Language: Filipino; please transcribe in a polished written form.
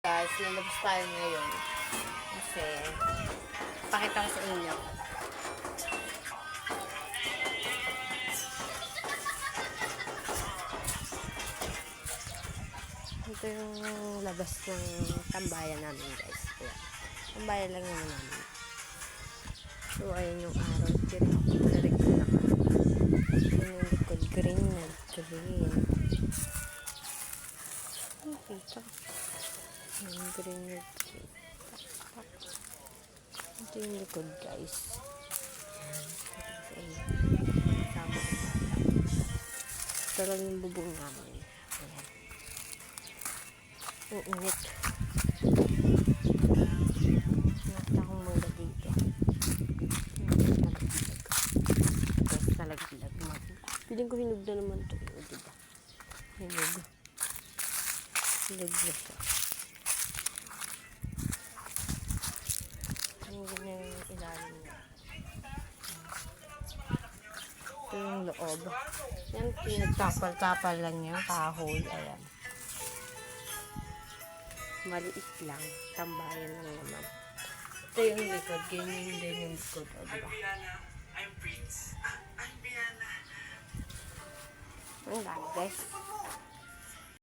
guys, lalabas tayo ngayon. Kasi, pakita ko sa inyo. Ito yung labas ng tambayan namin guys. Kaya, tambayan lang naman namin. So, ayun yung araw. Direct ko na ka. Ayun yung likod. Green na. Green. Kita. Yung green na. Ito yung likod guys. Kasama ko bata. Ito lang yung bubong namin. Ayan. Ang init. Nata akong mula dito. Talaglag. Piling ko hinog na naman ito. O, diba? Hinog. Hinog na siya. Hinog na yung ilalim niya. Ito yung loob. Yan, pinagtapal-tapal lang yung kahoy. Ayan. Maliit lang. Tambayan lang naman. Ito yung likod. Ganyan din yung likod. O, diba? I'm Prince. I'm Biana. Ang dami guys.